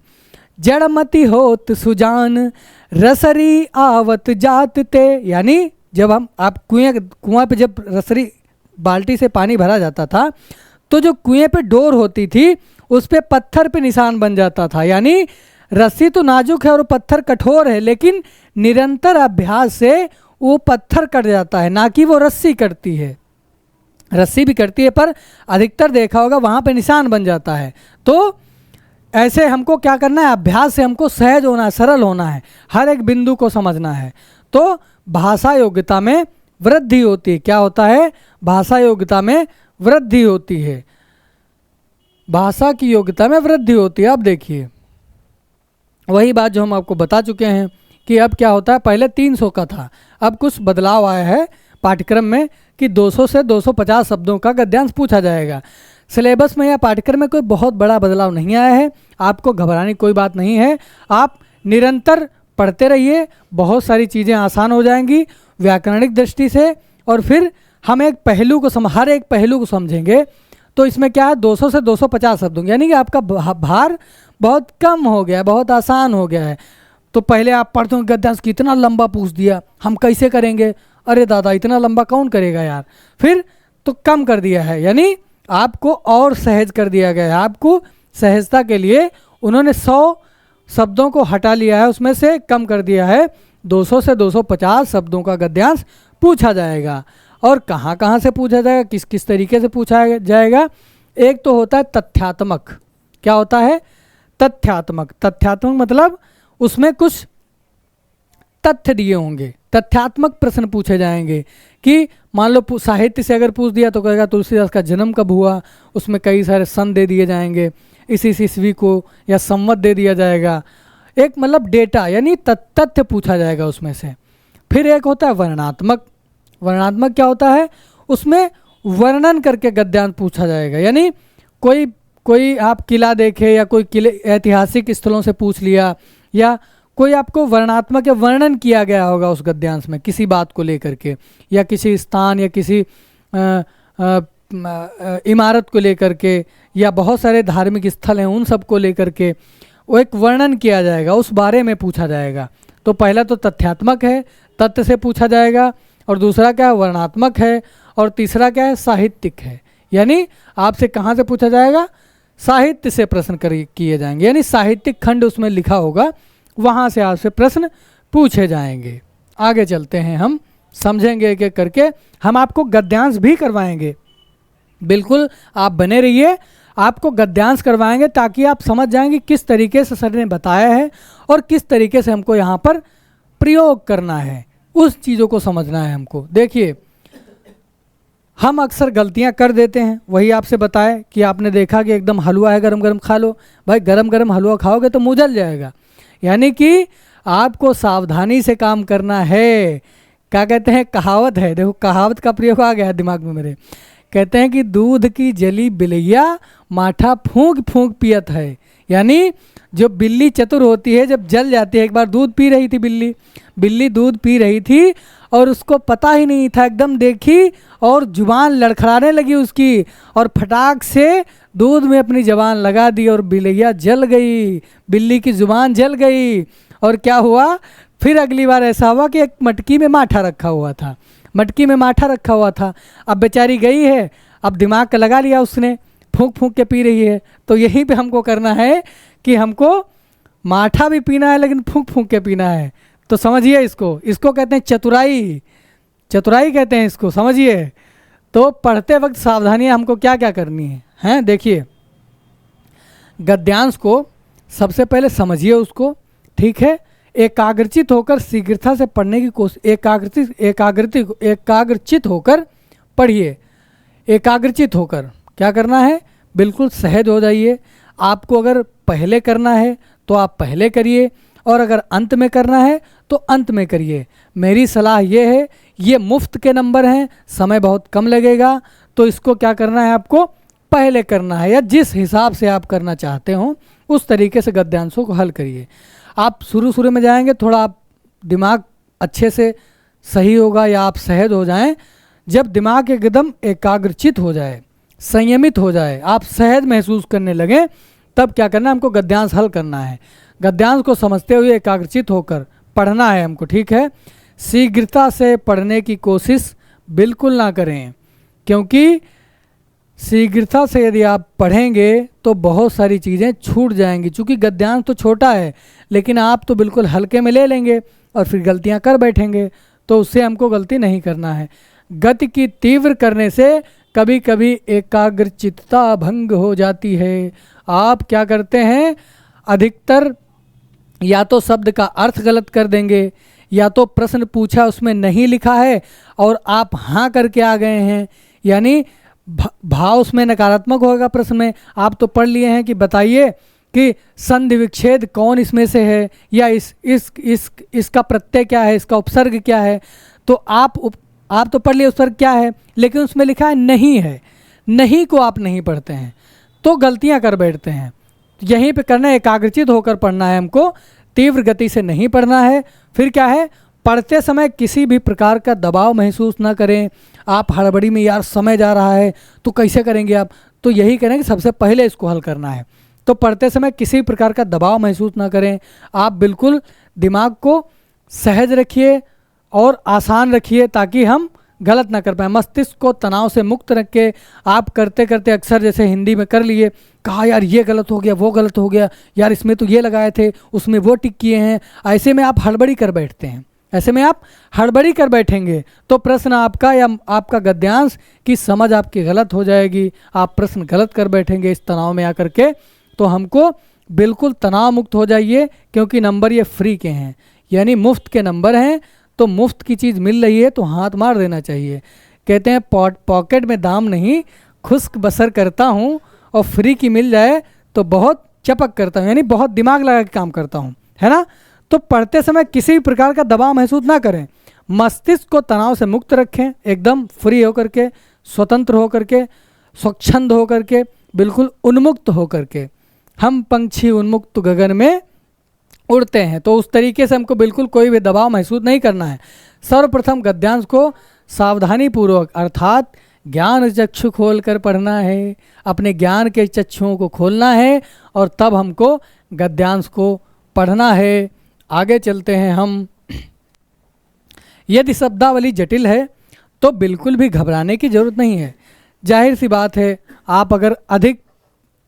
जड़ मति होत सुजान, रसरी आवत जात ते, यानी जब आप कुआं पे जब रसरी बाल्टी से पानी भरा जाता था तो जो कुएं पे डोर होती थी उस पे पत्थर पे निशान बन जाता था। यानी रस्सी तो नाजुक है और पत्थर कठोर है, लेकिन निरंतर अभ्यास से वो पत्थर कट जाता है, ना कि वो रस्सी कटती है। रस्सी भी कटती है पर अधिकतर देखा होगा वहाँ पे निशान बन जाता है। तो ऐसे हमको क्या करना है, अभ्यास से हमको सहज होना है, सरल होना है, हर एक बिंदु को समझना है। तो भाषा योग्यता में वृद्धि होती है। क्या होता है, भाषा योग्यता में वृद्धि होती है, भाषा की योग्यता में वृद्धि होती है। अब देखिए वही बात जो हम आपको बता चुके हैं कि अब क्या होता है, पहले 300 का था, अब कुछ बदलाव आया है पाठ्यक्रम में कि 200 से 250 शब्दों का गद्यांश पूछा जाएगा। सिलेबस में या पाठ्यक्रम में कोई बहुत बड़ा बदलाव नहीं आया है, आपको घबराने की कोई बात नहीं है। आप निरंतर पढ़ते रहिए, बहुत सारी चीज़ें आसान हो जाएंगी व्याकरणिक दृष्टि से। और फिर हम एक पहलू को हर एक पहलू को समझेंगे। तो इसमें क्या है, 200 से 250 शब्द होंगे, यानी कि आपका भार बहुत कम हो गया है, बहुत आसान हो गया है। तो पहले आप पढ़ते हो गद्यांश कितना लंबा पूछ दिया, हम कैसे करेंगे, अरे दादा इतना लंबा कौन करेगा यार। फिर तो कम कर दिया है, यानी आपको और सहज कर दिया गया है। आपको सहजता के लिए उन्होंने 100 शब्दों को हटा लिया है, उसमें से कम कर दिया है। 200 से 250 शब्दों का गद्यांश पूछा जाएगा। और कहाँ कहाँ से पूछा जाएगा, किस किस तरीके से पूछा जाएगा। एक तो होता है तथ्यात्मक। क्या होता है, तथ्यात्मक। तथ्यात्मक मतलब उसमें कुछ तथ्य दिए होंगे, तथ्यात्मक प्रश्न पूछे जाएंगे। कि मान लो साहित्य से अगर पूछ दिया तो कहेगा तुलसीदास का जन्म कब हुआ, उसमें कई सारे सन दे दिए जाएंगे, इस ईस्वी को, या संवत दे दिया जाएगा। एक मतलब डेटा यानी तथ्य पूछा जाएगा उसमें से। फिर एक होता है वर्णनात्मक। वर्णनात्मक क्या होता है, उसमें वर्णन करके गद्यांश पूछा जाएगा। यानी कोई आप किला देखे या कोई किले ऐतिहासिक स्थलों से पूछ लिया, या कोई आपको वर्णनात्मक या वर्णन किया गया होगा उस गद्यांश में किसी बात को लेकर के, या किसी स्थान या किसी इमारत को लेकर के, या बहुत सारे धार्मिक स्थल हैं उन सब को लेकर के वो एक वर्णन किया जाएगा, उस बारे में पूछा जाएगा। तो पहला तो तथ्यात्मक है, तथ्य से पूछा जाएगा, और दूसरा क्या है, वर्णनात्मक है, और तीसरा क्या है, साहित्यिक है। यानी आपसे कहाँ से पूछा जाएगा, साहित्य से प्रश्न किए जाएंगे, यानी साहित्यिक खंड उसमें लिखा होगा, वहाँ से आपसे प्रश्न पूछे जाएंगे। आगे चलते हैं, हम समझेंगे एक एक करके। हम आपको गद्यांश भी करवाएंगे, बिल्कुल आप बने रहिए, आपको गद्यांश करवाएंगे ताकि आप समझ जाएंगे किस तरीके से सर ने बताया है और किस तरीके से हमको यहाँ पर प्रयोग करना है, उस चीज़ों को समझना है हमको। देखिए, हम अक्सर गलतियाँ कर देते हैं, वही आपसे बताया कि आपने देखा कि एकदम हलवा है गरम गरम खा लो। भाई गरम गरम हलवा खाओगे तो मुँह जल जाएगा, यानी कि आपको सावधानी से काम करना है। क्या कहते हैं, कहावत है, देखो कहावत का प्रयोग आ गया है दिमाग में मेरे। कहते हैं कि दूध की जली बिलैया माठा फूंक फूंक पियत है। यानी जो बिल्ली चतुर होती है, जब जल जाती है, एक बार दूध पी रही थी बिल्ली दूध पी रही थी और उसको पता ही नहीं था, एकदम देखी और जुबान लड़खड़ाने लगी उसकी, और फटाक से दूध में अपनी जुबान लगा दी और बिलैया जल गई, बिल्ली की जुबान जल गई। और क्या हुआ, फिर अगली बार ऐसा हुआ कि एक मटकी में माठा रखा हुआ था, मटकी में माठा रखा हुआ था। अब बेचारी गई है, अब दिमाग का लगा लिया उसने, फूंक फूंक के पी रही है। तो यहीं पे हमको करना है कि हमको माठा भी पीना है लेकिन फूंक फूंक के पीना है। तो समझिए इसको कहते हैं चतुराई, चतुराई कहते हैं इसको, समझिए। तो पढ़ते वक्त सावधानियां हमको क्या क्या करनी है, हैं देखिए, गद्यांश को सबसे पहले समझिए उसको, ठीक है। एकाग्रचित होकर शीघ्रता से पढ़ने की कोशिश, एकाग्रचित होकर पढ़िए। एकाग्रचित होकर क्या करना है, बिल्कुल सहज हो जाइए। आपको अगर पहले करना है तो आप पहले करिए, और अगर अंत में करना है तो अंत में करिए। मेरी सलाह ये है, ये मुफ्त के नंबर हैं, समय बहुत कम लगेगा, तो इसको क्या करना है, आपको पहले करना है, या जिस हिसाब से आप करना चाहते हो उस तरीके से गद्यांशों को हल करिए। आप शुरू में जाएंगे, थोड़ा आप दिमाग अच्छे से सही होगा या आप सहज हो जाएं। जब दिमाग एकदम एकाग्रचित हो जाए, संयमित हो जाए, आप सहज महसूस करने लगें, तब क्या करना है, हमको गद्यांश हल करना है। गद्यांश को समझते हुए एकाग्रचित होकर पढ़ना है हमको, ठीक है। शीघ्रता से पढ़ने की कोशिश बिल्कुल ना करें, क्योंकि शीघ्रता से यदि आप पढ़ेंगे तो बहुत सारी चीज़ें छूट जाएंगी। चूँकि गद्यांश तो छोटा है, लेकिन आप तो बिल्कुल हल्के में ले लेंगे और फिर गलतियां कर बैठेंगे, तो उससे हमको गलती नहीं करना है। गति की तीव्र करने से कभी कभी एकाग्रचित्तता भंग हो जाती है। आप क्या करते हैं, अधिकतर या तो शब्द का अर्थ गलत कर देंगे, या तो प्रश्न पूछा उसमें नहीं लिखा है और आप हाँ करके आ गए हैं, यानी भाव उसमें नकारात्मक होगा। प्रश्न में आप तो पढ़ लिए हैं कि बताइए कि संधि विच्छेद कौन इसमें से है, या इसका प्रत्यय क्या है, इसका उपसर्ग क्या है। तो आप तो पढ़ लिए उपसर्ग क्या है, लेकिन उसमें लिखा है नहीं है, नहीं को आप नहीं पढ़ते हैं, तो गलतियां कर बैठते हैं। यहीं पे करना है, एकाग्रचित होकर पढ़ना है हमको, तीव्र गति से नहीं पढ़ना है। फिर क्या है, पढ़ते समय किसी भी प्रकार का दबाव महसूस ना करें। आप हड़बड़ी में, यार समय जा रहा है तो कैसे करेंगे आप, तो यही करें कि सबसे पहले इसको हल करना है। तो पढ़ते समय किसी प्रकार का दबाव महसूस ना करें, आप बिल्कुल दिमाग को सहज रखिए और आसान रखिए, ताकि हम गलत ना कर पाए। मस्तिष्क को तनाव से मुक्त रख के आप करते करते, अक्सर जैसे हिंदी में कर लिए, कहा यार ये गलत हो गया, वो गलत हो गया, यार इसमें तो ये लगाए थे, उसमें वो टिक किए हैं, ऐसे में आप हड़बड़ी कर बैठते हैं। ऐसे में आप हड़बड़ी कर बैठेंगे तो प्रश्न आपका या आपका गद्यांश की समझ आपकी गलत हो जाएगी, आप प्रश्न गलत कर बैठेंगे इस तनाव में आकर के। तो हमको बिल्कुल तनाव मुक्त हो जाइए, क्योंकि नंबर ये फ्री के हैं, यानी मुफ्त के नंबर हैं। तो मुफ्त की चीज़ मिल रही है तो हाथ मार देना चाहिए। कहते हैं पॉकेट में दाम नहीं, खुश्क बसर करता हूँ, और फ्री की मिल जाए तो बहुत चपक करता हूँ, यानी बहुत दिमाग लगा के काम करता हूँ, है ना। तो पढ़ते समय किसी भी प्रकार का दबाव महसूस ना करें, मस्तिष्क को तनाव से मुक्त रखें, एकदम फ्री होकर के, स्वतंत्र होकर के, स्वच्छंद होकर के, बिल्कुल उन्मुक्त होकर के। हम पंछी उन्मुक्त गगन में उड़ते हैं, तो उस तरीके से हमको बिल्कुल कोई भी दबाव महसूस नहीं करना है। सर्वप्रथम गद्यांश को सावधानी पूर्वक, अर्थात ज्ञान चक्षु खोल कर पढ़ना है, अपने ज्ञान के चक्षुओं को खोलना है, और तब हमको गद्यांश को पढ़ना है। आगे चलते हैं हम। यदि शब्दावली जटिल है तो बिल्कुल भी घबराने की ज़रूरत नहीं है। जाहिर सी बात है, आप अगर अधिक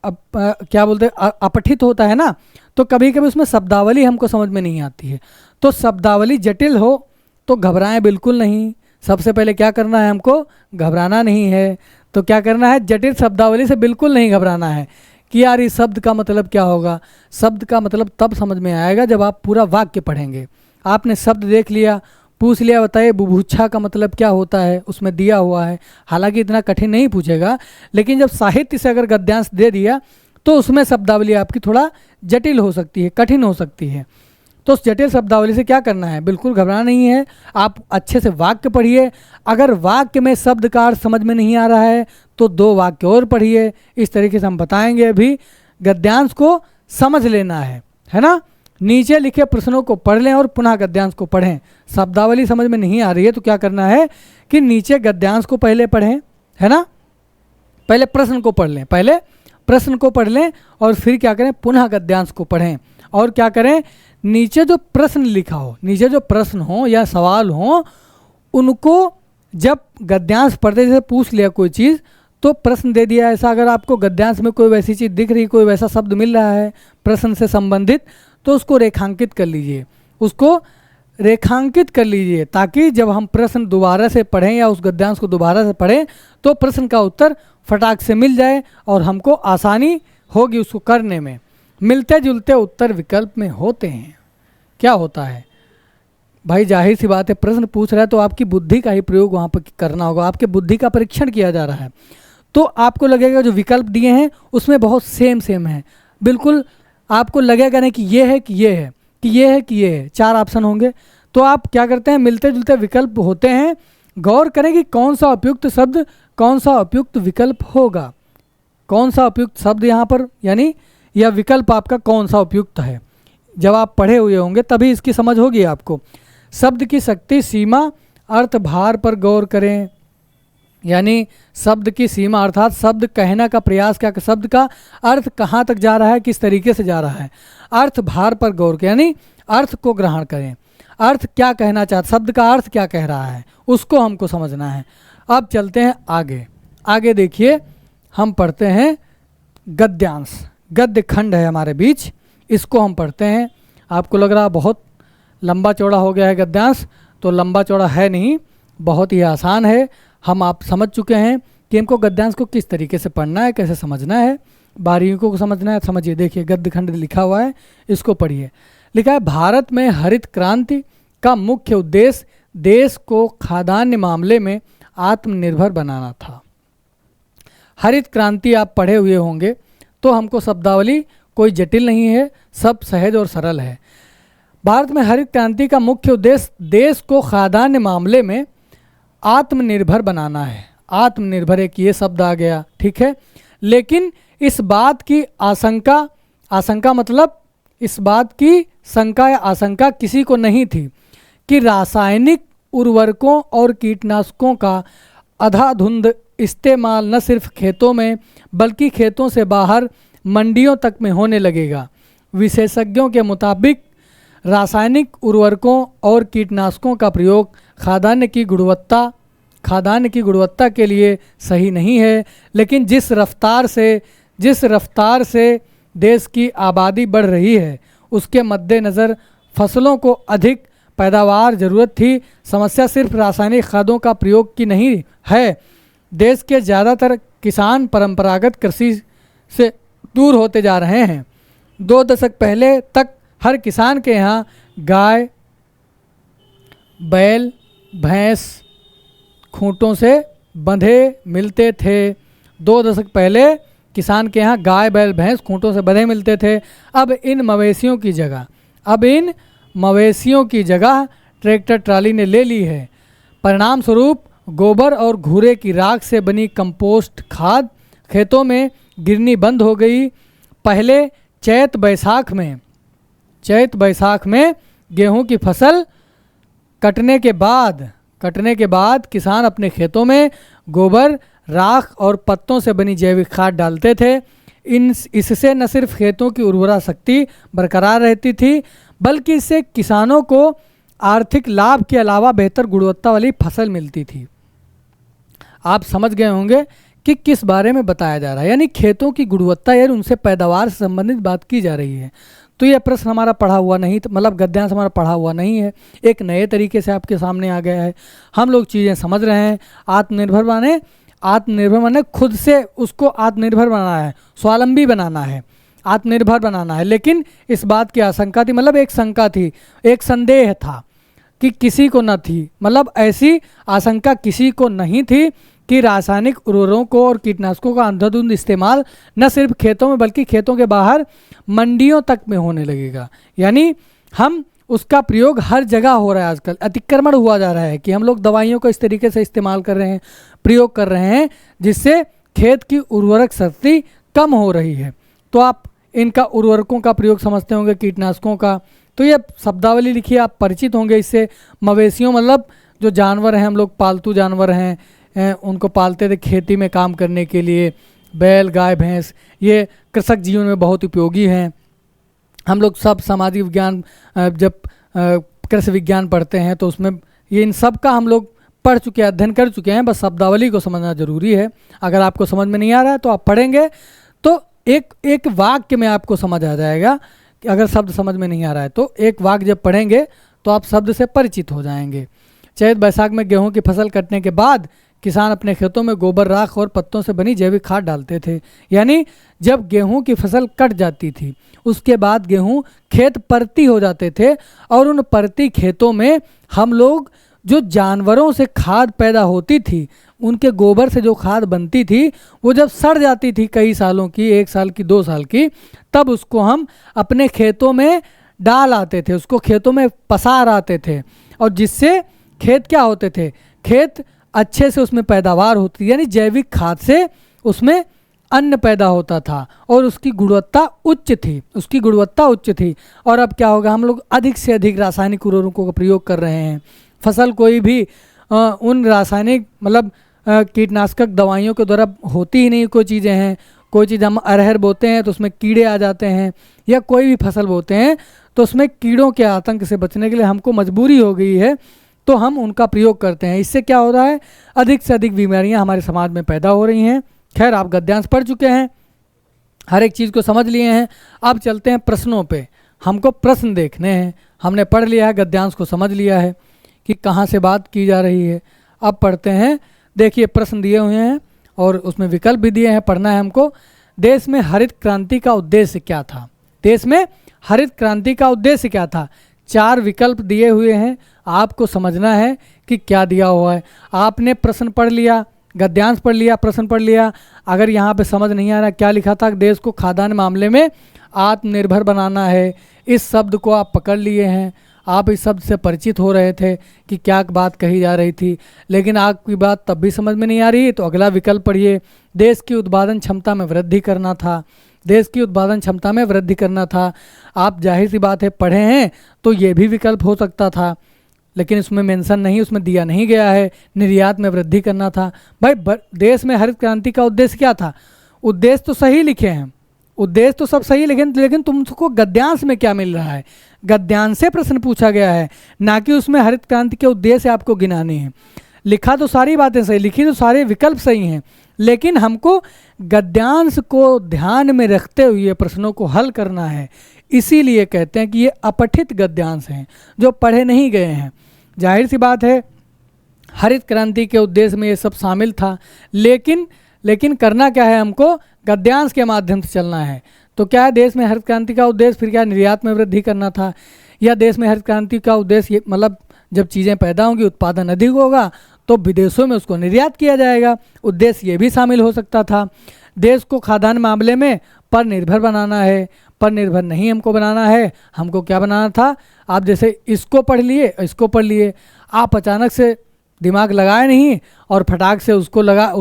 क्या बोलते हैं अपठित होता है ना, तो कभी कभी उसमें शब्दावली हमको समझ में नहीं आती है। तो शब्दावली जटिल हो तो घबराएं बिल्कुल नहीं। सबसे पहले क्या करना है, हमको घबराना नहीं है। तो क्या करना है, जटिल शब्दावली से बिल्कुल नहीं घबराना है कि यार इस शब्द का मतलब क्या होगा। शब्द का मतलब तब समझ में आएगा जब आप पूरा वाक्य पढ़ेंगे। आपने शब्द देख लिया, पूछ लिया बताइए बुभुक्षा का मतलब क्या होता है, उसमें दिया हुआ है। हालांकि इतना कठिन नहीं पूछेगा, लेकिन जब साहित्य से अगर गद्यांश दे दिया तो उसमें शब्दावली आपकी थोड़ा जटिल हो सकती है, कठिन हो सकती है। तो उस जटिल शब्दावली से क्या करना है, बिल्कुल घबराना नहीं है। आप अच्छे से वाक्य पढ़िए। अगर वाक्य में शब्द का अर्थ समझ में नहीं आ रहा है तो 2 वाक्य और पढ़िए। इस तरीके से हम बताएंगे। अभी गद्यांश को समझ लेना है ना। नीचे लिखे प्रश्नों को पढ़ लें और पुनः गद्यांश को पढ़ें। शब्दावली समझ में नहीं आ रही है तो क्या करना है कि नीचे गद्यांश को पहले पढ़ें, है ना। पहले प्रश्न को पढ़ लें, पहले प्रश्न को पढ़ लें और फिर क्या करें, पुनः गद्यांश को पढ़ें। और क्या करें, नीचे जो प्रश्न लिखा हो, नीचे जो प्रश्न हो या सवाल हो, उनको जब गद्यांश पढ़ते जैसे पूछ लिया कोई चीज़ तो प्रश्न दे दिया। ऐसा अगर आपको गद्यांश में कोई वैसी चीज़ दिख रही, कोई वैसा शब्द मिल रहा है प्रश्न से संबंधित, तो उसको रेखांकित कर लीजिए, उसको रेखांकित कर लीजिए, ताकि जब हम प्रश्न दोबारा से पढ़ें या उस गद्यांश को दोबारा से पढ़ें तो प्रश्न का उत्तर फटाक से मिल जाए और हमको आसानी होगी उसको करने में। मिलते जुलते उत्तर विकल्प में होते हैं। क्या होता है भाई, जाहिर सी बात है, प्रश्न पूछ रहा है तो आपकी बुद्धि का ही प्रयोग वहाँ पर करना होगा। आपके बुद्धि का परीक्षण किया जा रहा है। तो आपको लगेगा जो विकल्प दिए हैं उसमें बहुत सेम है, बिल्कुल आपको लगेगा नहीं कि ये है कि ये है कि ये है कि ये है, 4 ऑप्शन होंगे। तो आप क्या करते हैं, मिलते जुलते विकल्प होते हैं। गौर करें कि कौन सा उपयुक्त शब्द, कौन सा उपयुक्त विकल्प होगा, कौन सा उपयुक्त शब्द यहाँ पर, यानी यह विकल्प आपका कौन सा उपयुक्त है। जब आप पढ़े हुए होंगे तभी इसकी समझ होगी आपको। शब्द की शक्ति सीमा अर्थ भार पर गौर करें, यानी शब्द की सीमा अर्थात शब्द कहने का प्रयास क्या, शब्द का अर्थ कहाँ तक जा रहा है, किस तरीके से जा रहा है। अर्थ भार पर गौर करें, यानी अर्थ को ग्रहण करें। अर्थ क्या कहना चाहता, शब्द का अर्थ क्या कह रहा है, उसको हमको समझना है। अब चलते हैं आगे। आगे देखिए, हम पढ़ते हैं गद्यांश। गद्य खंड है हमारे बीच, इसको हम पढ़ते हैं। आपको लग रहा बहुत लंबा चौड़ा हो गया है गद्यांश, तो लंबा चौड़ा है नहीं, बहुत ही आसान है। हम आप समझ चुके हैं कि हमको गद्यांश को किस तरीके से पढ़ना है, कैसे समझना है, बारीकियों को समझना है। समझिए, देखिए गद्य खंड लिखा हुआ है, इसको पढ़िए। लिखा है, भारत में हरित क्रांति का मुख्य उद्देश्य देश को खाद्यान्न मामले में आत्मनिर्भर बनाना था। हरित क्रांति आप पढ़े हुए होंगे तो हमको शब्दावली कोई जटिल नहीं है, सब सहज और सरल है। भारत में हरित क्रांति का मुख्य उद्देश्य देश को खाद्यान्न मामले में आत्मनिर्भर बनाना है। आत्मनिर्भर एक ये शब्द आ गया, ठीक है। लेकिन इस बात की आशंका मतलब इस बात की शंका या आशंका किसी को नहीं थी कि रासायनिक उर्वरकों और कीटनाशकों का अंधाधुंध इस्तेमाल न सिर्फ खेतों में बल्कि खेतों से बाहर मंडियों तक में होने लगेगा। विशेषज्ञों के मुताबिक रासायनिक उर्वरकों और कीटनाशकों का प्रयोग खाद्यान्न की गुणवत्ता के लिए सही नहीं है, लेकिन जिस रफ्तार से देश की आबादी बढ़ रही है उसके मद्देनज़र फसलों को अधिक पैदावार ज़रूरत थी। समस्या सिर्फ रासायनिक खादों का प्रयोग की नहीं है। देश के ज़्यादातर किसान परंपरागत कृषि से दूर होते जा रहे हैं। 2 दशक पहले तक हर किसान के यहाँ गाय, बैल, भैंस खूंटों से बंधे मिलते थे। 2 दशक पहले किसान के यहाँ गाय, बैल, भैंस खूंटों से बंधे मिलते थे। अब इन मवेशियों की जगह ट्रैक्टर ट्राली ने ले ली है। परिणाम स्वरूप गोबर और घूरे की राख से बनी कंपोस्ट खाद खेतों में गिरनी बंद हो गई। पहले चैत बैसाख में गेहूं की फसल कटने के बाद किसान अपने खेतों में गोबर, राख और पत्तों से बनी जैविक खाद डालते थे। इससे न सिर्फ खेतों की उर्वरा शक्ति बरकरार रहती थी, बल्कि इससे किसानों को आर्थिक लाभ के अलावा बेहतर गुणवत्ता वाली फसल मिलती थी। आप समझ गए होंगे कि किस बारे में बताया जा रहा है, यानी खेतों की गुणवत्ता यानी उनसे पैदावार से संबंधित बात की जा रही है। तो यह प्रश्न हमारा पढ़ा हुआ नहीं, मतलब गद्यांश हमारा पढ़ा हुआ नहीं है, एक नए तरीके से आपके सामने आ गया है। हम लोग चीज़ें समझ रहे हैं। आत्मनिर्भर माने खुद से उसको आत्मनिर्भर बनाना है, स्वावलंबी बनाना है, आत्मनिर्भर बनाना है। लेकिन इस बात की आशंका थी, मतलब एक शंका थी, एक संदेह था कि किसी को न थी, मतलब ऐसी आशंका किसी को नहीं थी कि रासायनिक उर्वरकों को और कीटनाशकों का अंधाधुंध इस्तेमाल न सिर्फ खेतों में बल्कि खेतों के बाहर मंडियों तक में होने लगेगा। यानी हम उसका प्रयोग हर जगह हो रहा है, आजकल अतिक्रमण हुआ जा रहा है कि हम लोग दवाइयों को इस तरीके से इस्तेमाल कर रहे हैं, प्रयोग कर रहे हैं, जिससे खेत की उर्वरक शक्ति कम हो रही है। तो आप इनका उर्वरकों का प्रयोग समझते होंगे, कीटनाशकों का। तो ये शब्दावली लिखिए, आप परिचित होंगे इससे। मवेशियों मतलब जो जानवर हैं, हम लोग पालतू जानवर हैं, उनको पालते थे खेती में काम करने के लिए, बैल, गाय, भैंस, ये कृषक जीवन में बहुत उपयोगी हैं। हम लोग सब सामाजिक विज्ञान जब कृषि विज्ञान पढ़ते हैं तो उसमें ये इन सब का हम लोग पढ़ चुके हैं, अध्ययन कर चुके हैं। बस शब्दावली को समझना जरूरी है। अगर आपको समझ में नहीं आ रहा है तो आप पढ़ेंगे तो एक वाक्य में आपको समझ आ जाएगा कि अगर शब्द समझ में नहीं आ रहा है तो एक वाक्य जब पढ़ेंगे तो आप शब्द से परिचित हो जाएंगे। चैत बैसाख में गेहूं की फसल कटने के बाद किसान अपने खेतों में गोबर, राख और पत्तों से बनी जैविक खाद डालते थे। यानी जब गेहूं की फसल कट जाती थी उसके बाद गेहूं खेत परती हो जाते थे और उन परती खेतों में हम लोग जो जानवरों से खाद पैदा होती थी, उनके गोबर से जो खाद बनती थी, वो जब सड़ जाती थी कई सालों की, 1 साल की, 2 साल की, तब उसको हम अपने खेतों में डाल आते थे, उसको खेतों में पसार आते थे। और जिससे खेत क्या होते थे, खेत अच्छे से उसमें पैदावार होती, यानी जैविक खाद से उसमें अन्न पैदा होता था और उसकी गुणवत्ता उच्च थी। और अब क्या होगा, हम लोग अधिक से अधिक रासायनिक उर्वरकों का प्रयोग कर रहे हैं। फसल कोई भी उन रासायनिक मतलब कीटनाशक दवाइयों के द्वारा होती ही नहीं। कोई चीज़ें हैं, कोई चीज़ हम अरहर बोते हैं तो उसमें कीड़े आ जाते हैं, या कोई भी फसल बोते हैं तो उसमें कीड़ों के आतंक से बचने के लिए हमको मजबूरी हो गई है तो हम उनका प्रयोग करते हैं। इससे क्या हो रहा है, अधिक से अधिक बीमारियां हमारे समाज में पैदा हो रही हैं। खैर, आप गद्यांश पढ़ चुके हैं, हर एक चीज़ को समझ लिए हैं। अब चलते हैं प्रश्नों पे। हमको प्रश्न देखने हैं। हमने पढ़ लिया है, गद्यांश को समझ लिया है कि कहाँ से बात की जा रही है। अब पढ़ते हैं। देखिए, प्रश्न दिए हुए हैं और उसमें विकल्प भी दिए हैं, पढ़ना है हमको। देश में हरित क्रांति का उद्देश्य क्या था? देश में हरित क्रांति का उद्देश्य क्या था? 4 विकल्प दिए हुए हैं, आपको समझना है कि क्या दिया हुआ है। आपने प्रश्न पढ़ लिया, गद्यांश पढ़ लिया, प्रश्न पढ़ लिया। अगर यहाँ पे समझ नहीं आ रहा क्या लिखा था, देश को खाद्यान्न मामले में आत्मनिर्भर बनाना है, इस शब्द को आप पकड़ लिए हैं, आप इस शब्द से परिचित हो रहे थे कि क्या बात कही जा रही थी, लेकिन आपकी बात तब भी समझ में नहीं आ रही तो अगला विकल्प पढ़िए। देश की उत्पादन क्षमता में वृद्धि करना था, देश की उत्पादन क्षमता में वृद्धि करना था। आप जाहिर सी बात है पढ़े हैं तो ये भी विकल्प हो सकता था, लेकिन उसमें मेंशन नहीं, उसमें दिया नहीं गया है। निर्यात में वृद्धि करना था। भाई, देश में हरित क्रांति का उद्देश्य क्या था? उद्देश्य तो सही लिखे हैं, उद्देश्य तो सब सही, लेकिन तुमको गद्यांश में क्या मिल रहा है? गद्यांश से प्रश्न पूछा गया है, ना कि उसमें हरित क्रांति के उद्देश्य आपको गिनाने हैं। लिखा तो सारी बातें सही, लिखी तो सारे विकल्प सही हैं, लेकिन हमको गद्यांश को ध्यान में रखते हुए प्रश्नों को हल करना है। इसीलिए कहते हैं कि ये अपठित गद्यांश हैं, जो पढ़े नहीं गए हैं। जाहिर सी बात है हरित क्रांति के उद्देश्य में ये सब शामिल था, लेकिन करना क्या है, हमको गद्यांश के माध्यम से चलना है। तो क्या है देश में हरित क्रांति का उद्देश्य? फिर क्या निर्यात में वृद्धि करना था, या देश में हरित क्रांति का उद्देश्य मतलब जब चीज़ें पैदा होंगी, उत्पादन अधिक होगा तो विदेशों में उसको निर्यात किया जाएगा, उद्देश्य ये भी शामिल हो सकता था। देश को खाद्यान्न मामले में पर निर्भर बनाना है, पर निर्भर नहीं हमको बनाना है। हमको क्या बनाना था? आप जैसे इसको पढ़ लिए, इसको पढ़ लिए, आप अचानक से दिमाग लगाए नहीं और फटाक से उसको लगा,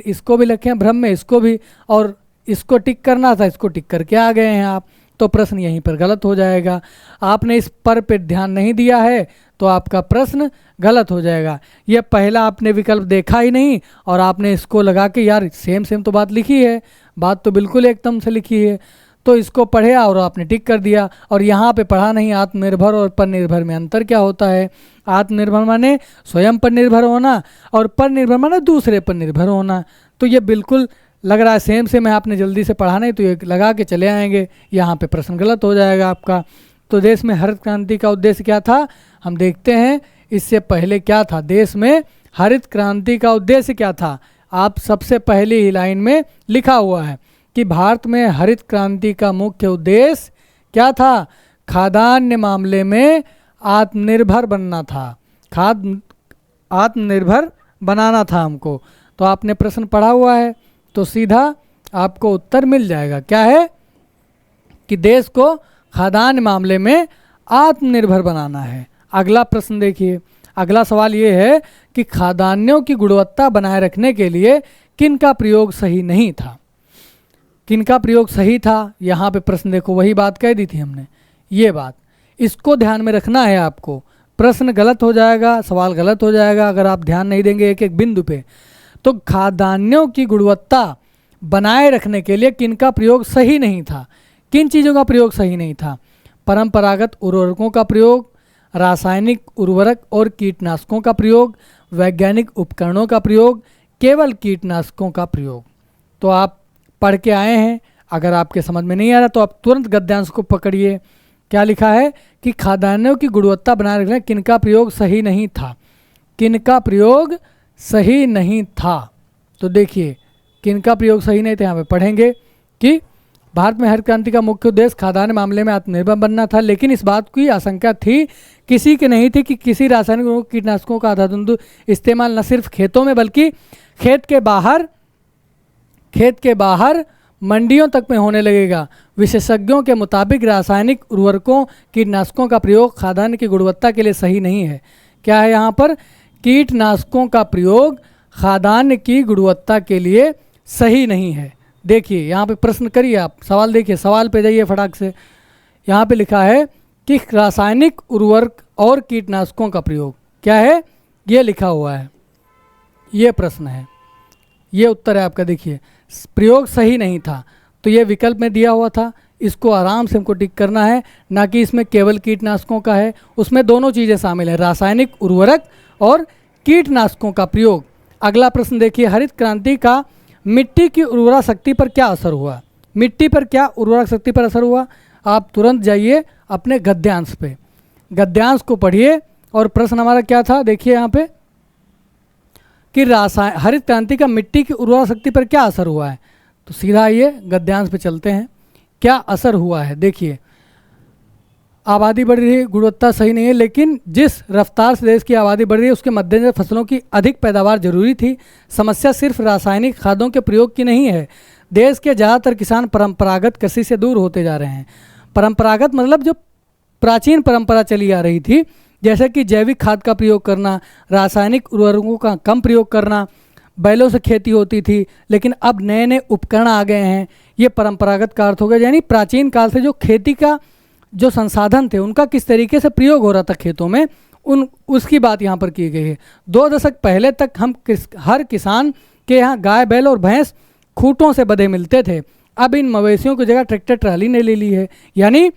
इसको भी लिखें भ्रम में, इसको भी, और इसको टिक करना था, इसको टिक करके आ गए हैं आप, तो प्रश्न यहीं पर गलत हो जाएगा। आपने इस पर ध्यान नहीं दिया है तो आपका प्रश्न गलत हो जाएगा। यह पहला आपने विकल्प देखा ही नहीं और आपने इसको लगा के यार सेम तो बात लिखी है, बात तो बिल्कुल एकदम से लिखी है। तो इसको पढ़े और आपने टिक कर दिया। और यहाँ पे पढ़ा नहीं आत्मनिर्भर और पर निर्भर में अंतर क्या होता है। आत्मनिर्भर माने स्वयं पर निर्भर होना और पर निर्भर माने दूसरे पर निर्भर होना। तो ये बिल्कुल लग रहा है सेम सेम है, आपने जल्दी से पढ़ा नहीं तो ये लगा के चले आएंगे, यहाँ पे प्रश्न गलत हो जाएगा आपका। तो देश में हरित क्रांति का उद्देश्य क्या था, हम देखते हैं इससे पहले क्या था। देश में हरित क्रांति का उद्देश्य क्या था, आप सबसे पहली ही लाइन में लिखा हुआ है कि भारत में हरित क्रांति का मुख्य उद्देश्य क्या था, खाद्यान्न मामले में आत्मनिर्भर बनना था, आत्मनिर्भर बनाना था हमको। तो आपने प्रश्न पढ़ा हुआ है तो सीधा आपको उत्तर मिल जाएगा। क्या है कि देश को खाद्यान्न मामले में आत्मनिर्भर बनाना है। अगला प्रश्न देखिए, अगला सवाल ये है कि खाद्यान्नों की गुणवत्ता बनाए रखने के लिए किन का प्रयोग सही नहीं था। किन का प्रयोग सही था, यहाँ पे प्रश्न देखो, वही बात कह दी थी हमने, ये बात इसको ध्यान में रखना है आपको। प्रश्न गलत हो जाएगा, सवाल गलत हो जाएगा अगर आप ध्यान नहीं देंगे एक एक बिंदु पे। तो खाद्यान्नों की गुणवत्ता बनाए रखने के लिए किन का प्रयोग सही नहीं था, किन चीज़ों का प्रयोग सही नहीं था, परंपरागत उर्वरकों का प्रयोग, रासायनिक उर्वरक और कीटनाशकों का प्रयोग, वैज्ञानिक उपकरणों का प्रयोग, केवल कीटनाशकों का प्रयोग। तो आप पढ़ के आए हैं, अगर आपके समझ में नहीं आ रहा तो आप तुरंत गद्यांश को पकड़िए। क्या लिखा है कि खाद्यान्नों की गुणवत्ता बनाए रखने किन का प्रयोग सही नहीं था, किन का प्रयोग सही नहीं था। तो देखिए किन का प्रयोग सही नहीं था, यहाँ पे पढ़ेंगे कि भारत में हरित क्रांति का मुख्य उद्देश्य खाद्यान्न मामले में आत्मनिर्भर बनना था, लेकिन इस बात की आशंका थी किसी की नहीं थी कि किसी रासायनिक कीटनाशकों का अंधाधुंध इस्तेमाल न सिर्फ खेतों में बल्कि खेत के बाहर मंडियों तक में होने लगेगा। विशेषज्ञों के मुताबिक रासायनिक उर्वरकों कीटनाशकों का प्रयोग खाद्यान्न की गुणवत्ता के लिए सही नहीं है। क्या है यहाँ पर, कीटनाशकों का प्रयोग खाद्यान्न की गुणवत्ता के लिए सही नहीं है। देखिए यहाँ पे प्रश्न करिए आप, सवाल देखिए, सवाल पे जाइए फटाक से। यहाँ पे लिखा है कि रासायनिक उर्वरक और कीटनाशकों का प्रयोग क्या है, ये लिखा हुआ है, ये प्रश्न है, ये उत्तर है आपका। देखिए प्रयोग सही नहीं था, तो ये विकल्प में दिया हुआ था, इसको आराम से हमको टिक करना है, ना कि इसमें केवल कीटनाशकों का है, उसमें दोनों चीज़ें शामिल है, रासायनिक उर्वरक और कीटनाशकों का प्रयोग। अगला प्रश्न देखिए, हरित क्रांति का मिट्टी की उर्वरा शक्ति पर क्या असर हुआ, मिट्टी पर क्या उर्वरक शक्ति पर असर हुआ। आप तुरंत जाइए अपने गद्यांश पे, गद्यांश को पढ़िए और प्रश्न हमारा क्या था, देखिए यहाँ पे कि हरित क्रांति का मिट्टी की उर्वरा शक्ति पर क्या असर हुआ है। तो सीधा आइए गद्यांश पे चलते हैं, क्या असर हुआ है। देखिए आबादी बढ़ रही है, गुणवत्ता सही नहीं है, लेकिन जिस रफ्तार से देश की आबादी बढ़ रही है उसके मद्देनजर फसलों की अधिक पैदावार जरूरी थी। समस्या सिर्फ रासायनिक खादों के प्रयोग की नहीं है, देश के ज़्यादातर किसान परंपरागत कृषि से दूर होते जा रहे हैं। परंपरागत मतलब जो प्राचीन परंपरा चली आ रही थी, जैसे कि जैविक खाद का प्रयोग करना, रासायनिक उर्वरकों का कम प्रयोग करना, बैलों से खेती होती थी, लेकिन अब नए नए उपकरण आ गए हैं। ये परंपरागत का अर्थ हो गया, यानी प्राचीन काल से जो खेती का जो संसाधन थे उनका किस तरीके से प्रयोग हो रहा था खेतों में, उसकी बात यहाँ पर की गई है। 2 दशक पहले तक हर किसान के यहाँ गाय बैल और भैंस खूंटों से बंधे मिलते थे, अब इन मवेशियों की जगह ट्रैक्टर ट्राली ने ले ली है। यानी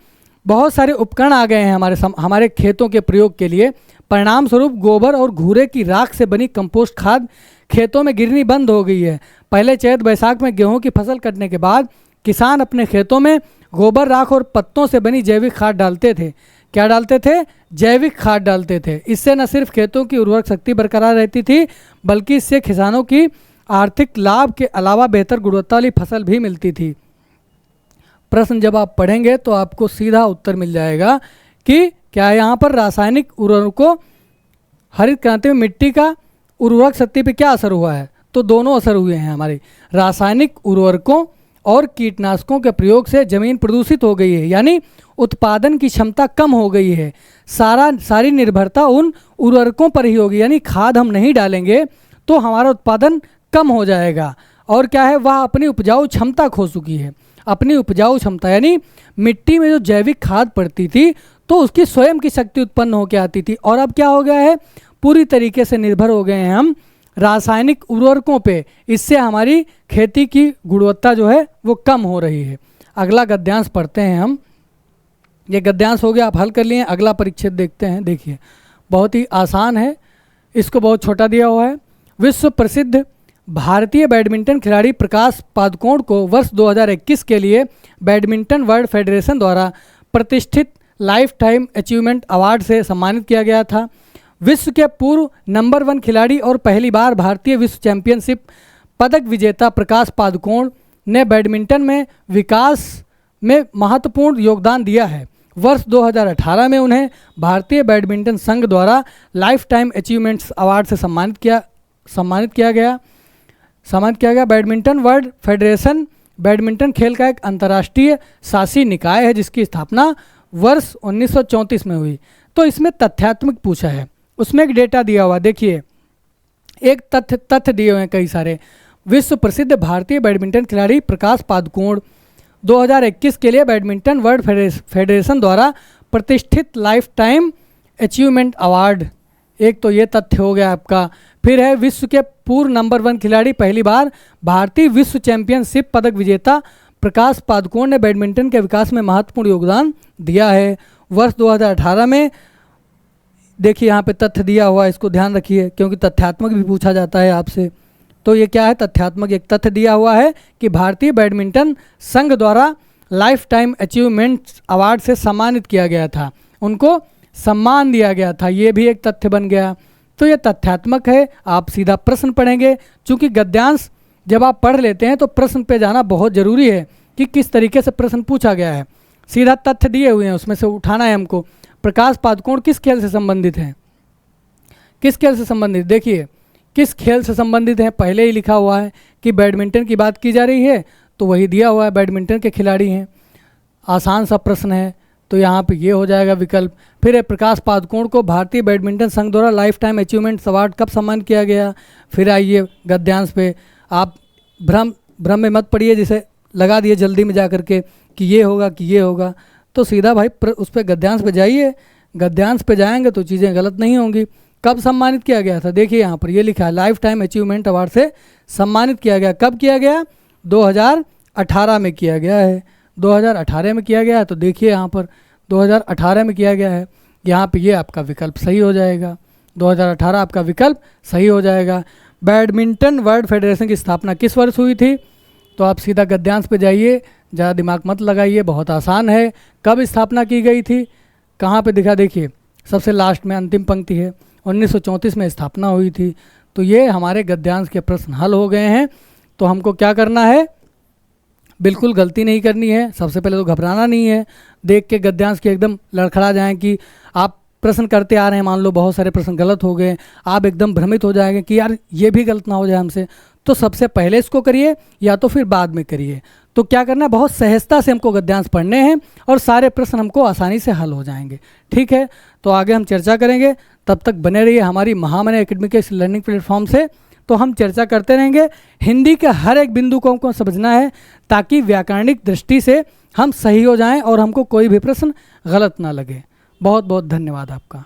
बहुत सारे उपकरण आ गए हैं हमारे खेतों के प्रयोग के लिए। परिणाम स्वरूप गोबर और घूरे की राख से बनी कंपोस्ट खाद खेतों में गिरनी बंद हो गई है। पहले चैत बैसाख में गेहूं की फसल कटने के बाद किसान अपने खेतों में गोबर राख और पत्तों से बनी जैविक खाद डालते थे। क्या डालते थे, जैविक खाद डालते थे। इससे न सिर्फ खेतों की उर्वरक शक्ति बरकरार रहती थी, बल्कि इससे किसानों की आर्थिक लाभ के अलावा बेहतर गुणवत्ता वाली फसल भी मिलती थी। प्रश्न जब आप पढ़ेंगे तो आपको सीधा उत्तर मिल जाएगा कि क्या यहाँ पर रासायनिक उर्वरकों, हरित क्रांति में मिट्टी का उर्वरक शक्ति पे क्या असर हुआ है। तो दोनों असर हुए हैं हमारे, रासायनिक उर्वरकों और कीटनाशकों के प्रयोग से ज़मीन प्रदूषित हो गई है, यानी उत्पादन की क्षमता कम हो गई है। सारी निर्भरता उन उर्वरकों पर ही होगी, यानी खाद हम नहीं डालेंगे तो हमारा उत्पादन कम हो जाएगा। और क्या है, वह अपनी उपजाऊ क्षमता खो चुकी है, अपनी उपजाऊ क्षमता, यानी मिट्टी में जो जैविक खाद पड़ती थी तो उसकी स्वयं की शक्ति उत्पन्न होकर आती थी। और अब क्या हो गया है, पूरी तरीके से निर्भर हो गए हैं हम रासायनिक उर्वरकों पे, इससे हमारी खेती की गुणवत्ता जो है वो कम हो रही है। अगला गद्यांश पढ़ते हैं हम। ये गद्यांश हो गया, आप हल कर लिए। अगला परिच्छेद देखते हैं। देखिए बहुत ही आसान है, इसको बहुत छोटा दिया हुआ है। विश्व प्रसिद्ध भारतीय बैडमिंटन खिलाड़ी प्रकाश पादुकोण को वर्ष 2021 के लिए बैडमिंटन वर्ल्ड फेडरेशन द्वारा प्रतिष्ठित लाइफ टाइम अचीवमेंट अवार्ड से सम्मानित किया गया था। विश्व के पूर्व नंबर 1 खिलाड़ी और पहली बार भारतीय विश्व चैंपियनशिप पदक विजेता प्रकाश पादुकोण ने बैडमिंटन में विकास में महत्वपूर्ण योगदान दिया है। वर्ष 2018 में उन्हें भारतीय बैडमिंटन संघ द्वारा लाइफ टाइम अचीवमेंट्स अवार्ड से सम्मानित किया गया। बैडमिंटन वर्ल्ड फेडरेशन बैडमिंटन खेल का एक अंतर्राष्ट्रीय शासी निकाय है जिसकी स्थापना वर्ष 1934 में हुई। तो इसमें तथ्यात्मक पूछा है, उसमें एक डेटा दिया हुआ। देखिए एक तथ्य दिए हुए हैं कई सारे। विश्व प्रसिद्ध भारतीय बैडमिंटन खिलाड़ी प्रकाश पादुकोण 2021 के लिए बैडमिंटन वर्ल्ड फेडरेशन द्वारा प्रतिष्ठित लाइफ टाइम अचीवमेंट अवार्ड, एक तो ये तथ्य हो गया आपका। फिर है विश्व के पूर्व नंबर 1 खिलाड़ी पहली बार भारतीय विश्व चैंपियनशिप पदक विजेता प्रकाश पादुकोण ने बैडमिंटन के विकास में महत्वपूर्ण योगदान दिया है। वर्ष 2018 में देखिए यहाँ पे तथ्य दिया हुआ है, इसको ध्यान रखिए क्योंकि तथ्यात्मक भी पूछा जाता है आपसे। तो ये क्या है, तथ्यात्मक एक तथ्य दिया हुआ है कि भारतीय बैडमिंटन संघ द्वारा लाइफ टाइम अचीवमेंट अवार्ड से सम्मानित किया गया था, उनको सम्मान दिया गया था, ये भी एक तथ्य बन गया। तो ये तथ्यात्मक है। आप सीधा प्रश्न पढ़ेंगे, चूँकि गद्यांश जब आप पढ़ लेते हैं तो प्रश्न पे जाना बहुत ज़रूरी है कि किस तरीके से प्रश्न पूछा गया है। सीधा तथ्य दिए हुए हैं, उसमें से उठाना है हमको। प्रकाश पादुकोण किस खेल से संबंधित हैं? किस खेल से संबंधित? देखिए किस खेल से संबंधित हैं, पहले ही लिखा हुआ है कि बैडमिंटन की बात की जा रही है तो वही दिया हुआ है, बैडमिंटन के खिलाड़ी हैं। आसान सा प्रश्न है तो यहाँ पे ये हो जाएगा विकल्प। फिर है प्रकाश पादुकोण को भारतीय बैडमिंटन संघ द्वारा लाइफ टाइम अचीवमेंट अवार्ड कब सम्मानित किया गया। फिर आइए गद्यांश पे। आप भ्रम में मत पड़िए, जिसे लगा दिए जल्दी में जा करके कि ये होगा कि ये होगा, तो सीधा भाई उस पर गद्यांश पे जाइए। गद्यांश पे जाएंगे तो चीज़ें गलत नहीं होंगी। कब सम्मानित किया गया था? देखिए यहाँ पर ये लिखा है लाइफ टाइम अचीवमेंट अवार्ड से सम्मानित किया गया। कब किया गया? 2018 में किया गया है। 2018 में किया गया है, तो देखिए यहाँ पर 2018 में किया गया है। यहाँ पे ये आपका विकल्प सही हो जाएगा। 2018 आपका विकल्प सही हो जाएगा। बैडमिंटन वर्ल्ड फेडरेशन की स्थापना किस वर्ष हुई थी? तो आप सीधा गद्यांश पे जाइए, ज़्यादा दिमाग मत लगाइए, बहुत आसान है। कब स्थापना की गई थी? कहाँ पे दिखा? देखिए सबसे लास्ट में अंतिम पंक्ति है, 1934 में स्थापना हुई थी। तो ये हमारे गद्यांश के प्रश्न हल हो गए हैं। तो हमको क्या करना है? बिल्कुल गलती नहीं करनी है। सबसे पहले तो घबराना नहीं है, देख के गद्यांश के एकदम लड़खड़ा जाएं कि आप प्रश्न करते आ रहे हैं, मान लो बहुत सारे प्रश्न गलत हो गए, आप एकदम भ्रमित हो जाएंगे कि यार ये भी गलत ना हो जाए हमसे। तो सबसे पहले इसको करिए या तो फिर बाद में करिए। तो क्या करना है, बहुत सहजता से हमको गद्यांश पढ़ने हैं और सारे प्रश्न हमको आसानी से हल हो जाएंगे। ठीक है, तो आगे हम चर्चा करेंगे। तब तक बने रहिए हमारी महामना एकेडमी के इस लर्निंग प्लेटफॉर्म से। तो हम चर्चा करते रहेंगे। हिंदी के हर एक बिंदु को हमको समझना है ताकि व्याकरणिक दृष्टि से हम सही हो जाएं और हमको कोई भी प्रश्न गलत ना लगे। बहुत बहुत धन्यवाद आपका।